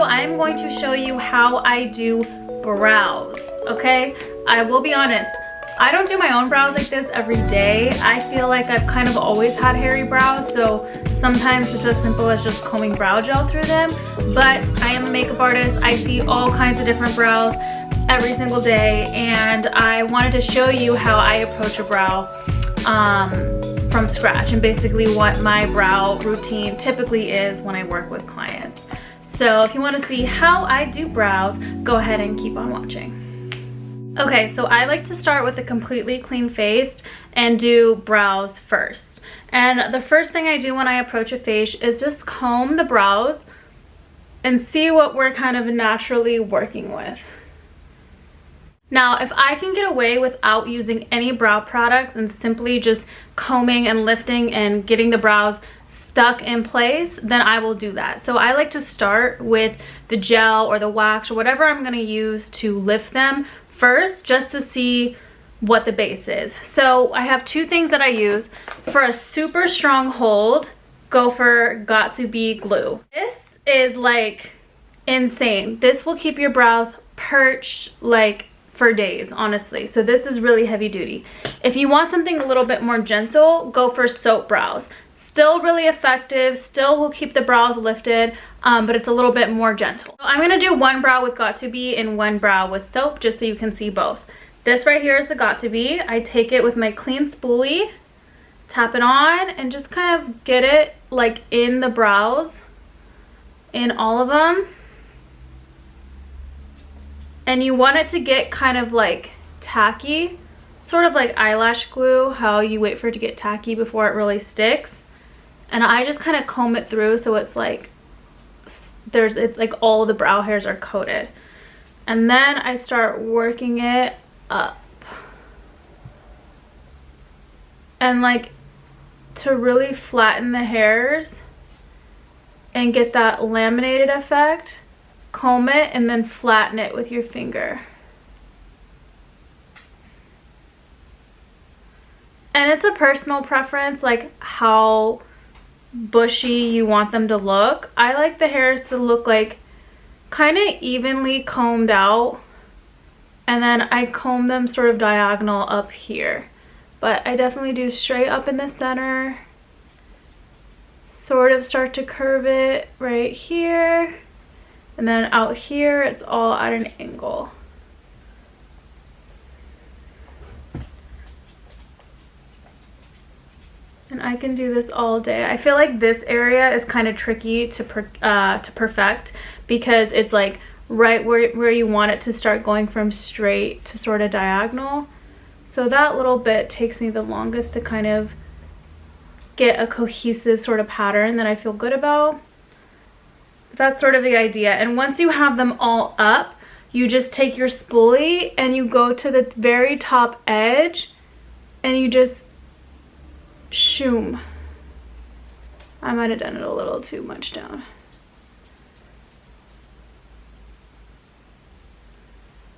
I'm going to show you how I do brows, okay? I will be honest, I don't do my own brows like this every day. I feel like I've kind of always had hairy brows, so sometimes it's as simple as just combing brow gel through them. But I am a makeup artist. I see all kinds of different brows every single day, and I wanted to show you how I approach a brow from scratch, and basically what my brow routine typically is when I work with clients. So if you want to see how I do brows, go ahead and keep on watching. Okay, so I like to start with a completely clean face and do brows first. And the first thing I do when I approach a face is just comb the brows and see what we're kind of naturally working with. Now, if I can get away without using any brow products and simply just combing and lifting and getting the brows stuck in place, then I will do that. So I like to start with the gel or the wax or whatever I'm going to use to lift them first, just to see what the base is. So I have two things that I use. For a super strong hold, go for Got2b glue. This is like insane. This will keep your brows perched like for days, honestly. So this is really heavy duty. If you want something a little bit more gentle, go for soap brows. Still really effective, still will keep the brows lifted, but it's a little bit more gentle. So I'm gonna do one brow with Got2b and one brow with soap, just so you can see both. This right here is the Got2b. I take it with my clean spoolie, tap it on, and just kind of get it like in the brows, in all of them. And you want it to get kind of like tacky, sort of like eyelash glue, how you wait for it to get tacky before it really sticks. And I just kind of comb it through so it's like it's like all the brow hairs are coated. And then I start working it up. And like to really flatten the hairs and get that laminated effect, comb it and then flatten it with your finger. And it's a personal preference, like how bushy you want them to look. I like the hairs to look like kind of evenly combed out, and then I comb them sort of diagonal up here. But I definitely do straight up in the center, sort of start to curve it right here, and then out here it's all at an angle. And I can do this all day. I feel like this area is kind of tricky to perfect, because it's like right where you want it to start going from straight to sort of diagonal. So that little bit takes me the longest to kind of get a cohesive sort of pattern that I feel good about. That's sort of the idea. And once you have them all up, you just take your spoolie and you go to the very top edge and you just shoom. I might have done it a little too much down.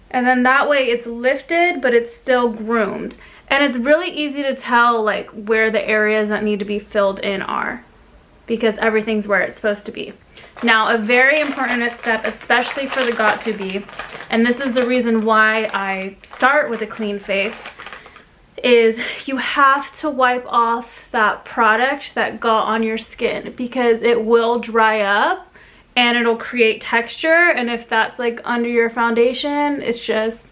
And then that way it's lifted, but it's still groomed. And it's really easy to tell like where the areas that need to be filled in are, because everything's where it's supposed to be. Now, a very important step, especially for the Got2b, and this is the reason why I start with a clean face, is you have to wipe off that product that got on your skin, because it will dry up and it'll create texture, and if that's like under your foundation, it's just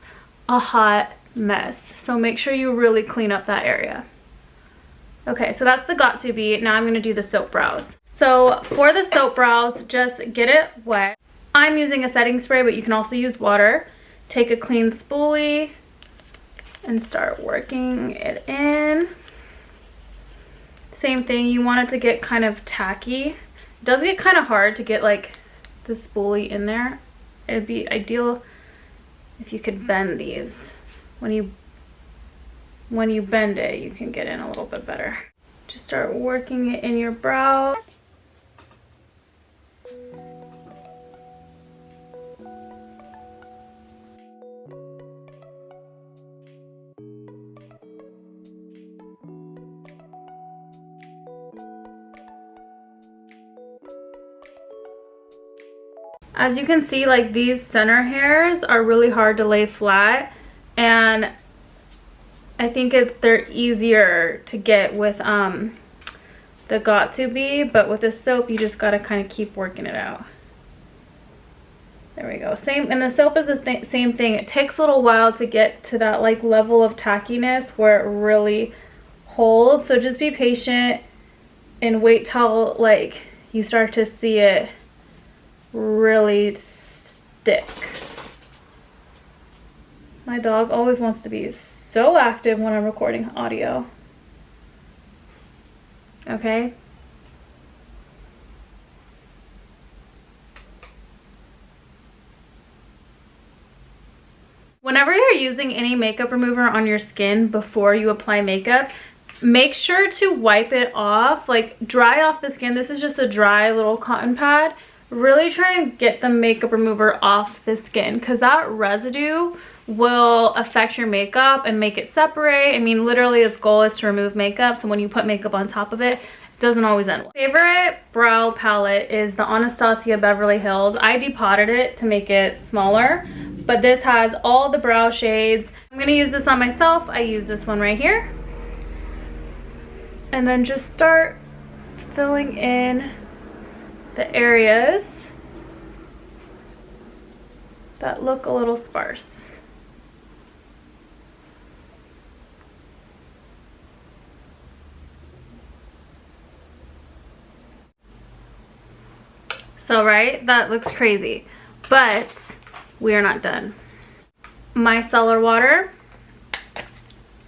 a hot mess. So make sure you really clean up that area. Okay, so that's the Got2b. Now I'm going to do the soap brows. So for the soap brows, just get it wet. I'm using a setting spray, but you can also use water. Take a clean spoolie and start working it in. Same thing, you want it to get kind of tacky. It does get kind of hard to get like the spoolie in there. It'd be ideal if you could bend these. When you bend it, you can get in a little bit better. Just start working it in your brow. As you can see, like these center hairs are really hard to lay flat, and I think they're easier to get with the Got2b, but with the soap you just gotta kind of keep working it out. There we go. Same, and the soap is the same thing. It takes a little while to get to that like level of tackiness where it really holds. So just be patient and wait till like you start to see it really stick. My dog always wants to be so active when I'm recording audio. Okay. Whenever you're using any makeup remover on your skin before you apply makeup, make sure to wipe it off, like dry off the skin. This is just a dry little cotton pad. Really try and get the makeup remover off the skin, because that residue will affect your makeup and make it separate. I mean, literally its goal is to remove makeup, so when you put makeup on top of it, it doesn't always end well. Favorite brow palette is the Anastasia Beverly Hills. I depotted it to make it smaller, but this has all the brow shades. I'm gonna use this on myself. I use this one right here. And then just start filling in the areas that look a little sparse. So, right, that looks crazy, but we are not done. Micellar water,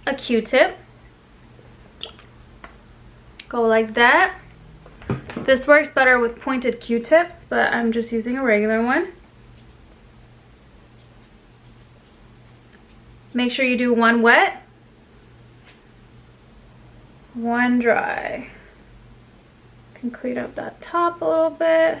a Q-tip, go like that. This works better with pointed Q-tips, but I'm just using a regular one. Make sure you do one wet, one dry. You can clean up that top a little bit.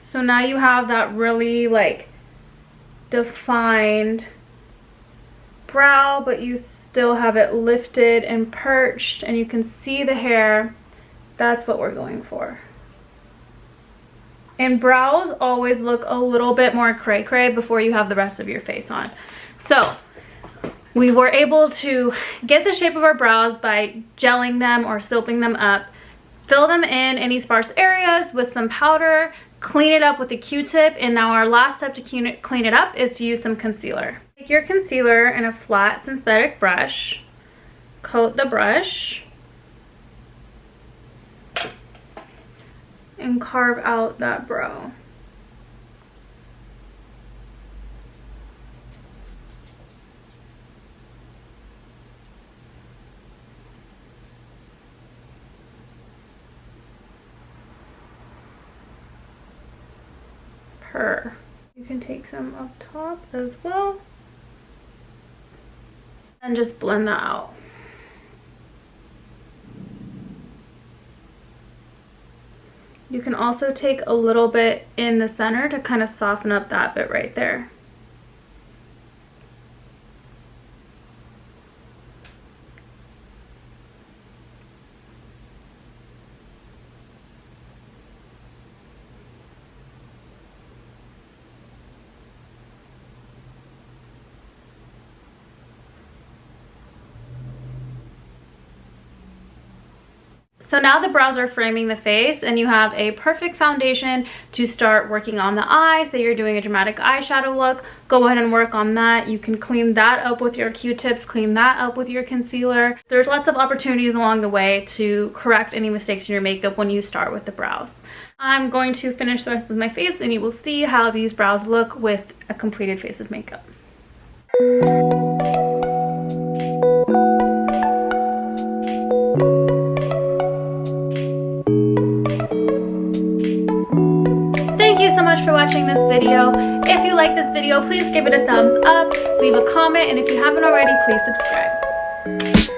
So now you have that really like defined brow, but you still have it lifted and perched, and you can see the hair. That's what we're going for. And brows always look a little bit more cray-cray before you have the rest of your face on. So we were able to get the shape of our brows by gelling them or soaping them up, fill them in any sparse areas with some powder, clean it up with a Q-tip, and now our last step to clean it up is to use some concealer. Take your concealer in a flat synthetic brush, coat the brush, and carve out that brow. You can take some up top as well and just blend that out. You can also take a little bit in the center to kind of soften up that bit right there. So now the brows are framing the face, and you have a perfect foundation to start working on the eyes. Say you're doing a dramatic eyeshadow look, go ahead and work on that. You can clean that up with your Q-tips, clean that up with your concealer. There's lots of opportunities along the way to correct any mistakes in your makeup when you start with the brows. I'm going to finish the rest of my face, and you will see how these brows look with a completed face of makeup. For watching this video. If you like this video, please give it a thumbs up, leave a comment, and if you haven't already, please subscribe.